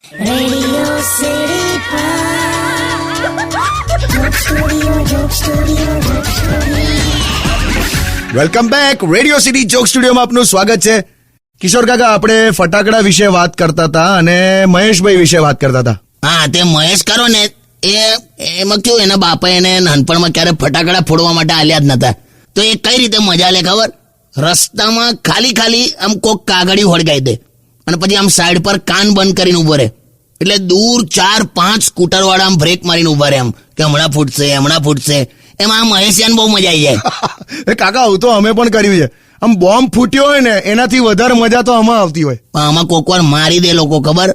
Radio City Joke Studio. Welcome back. Radio city joke સ્ટુડિયોમાં આપનું સ્વાગત છે. કિશોર કાકા, આપણે ફટાકડા વિશે વાત કરતા હતા અને મહેશભાઈ વિશે વાત કરતા હતા. હા, તે મહેશ કરો ને એમાં કેવું, એના બાપાએ એને નાનપણમાં ક્યારે ફટાકડા ફોડવા માટે આલ્યા જ નતા. તો એ કઈ રીતે મજા લે ખબર? રસ્તામાં ખાલી આમ કોક કાગળિયું હળગાઈ દે અને પછી આમ સાઈડ પર કાન બંધ કરીને ઉભો રહે. એટલે દૂર 4-5 સ્કૂટર વાળા આમ બ્રેક મારીને ઉભા રહે, આમ કે હમણાં ફૂટશે. એમાં આ મહેશિયાને બહુ મજા આવી જાય. એ કાકા, આવું તો અમે પણ કર્યું છે. આમ બોમ્બ ફૂટ્યો હોય ને એનાથી વધારે મજા તો આમાં આવતી હોય. પણ આમાં કોક વાર મારી દે લોકો, ખબર?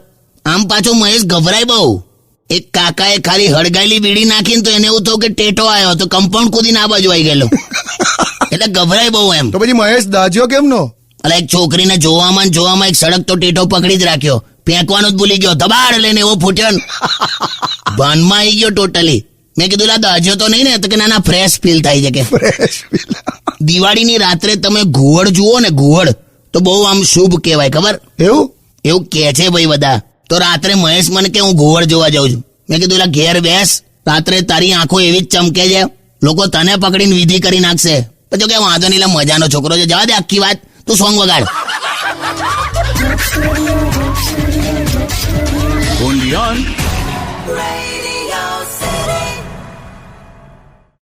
આમ પાછો મહેશ ગભરાય બહુ. એક કાકાએ ખાલી હળગાયેલી બીડી નાખીને તો એને એવું થયું કે ટેટો આવ્યો, તો કમ્પાઉન્ડ કૂદીને આ બાજુ આવી ગયેલો. એટલે ગભરાય બહુ એમ. તો પછી મહેશ દાજ્યો કેમ નો? એટલે એક છોકરીને જોવામાં એક સડક તો ટેટો પકડી જ રાખ્યો, ફેંકવાનું જ ભૂલી ગયો, ધબાડ લઈને એવો ફૂટ્યો ને ભાનમાં આવી ગયો ટોટલી. મેં કીધું લા દાજ્યો તો નહીં ને? તો કે ના ફ્રેશ ફીલ થાય છે કે. દિવાળીની રાત્રે તમે ઘુવડ જુઓ ને, ઘુવડ તો બહુ આમ શુભ કહેવાય, ખબર? એવું કે છે ભાઈ બધા. તો રાત્રે મહેશ મને કે હું ઘુવડ જોવા જાઉં છું. મેં કીધું લા ઘેર બેસ, રાત્રે તારી આંખો એવી જ ચમકે છે, લોકો તને પકડીને વિધિ કરી નાખશે. પછી કે વાંધો નહીં, મજાનો છોકરો છે, જવા દે આખી વાત, તું સોંગ વગાડ. Radio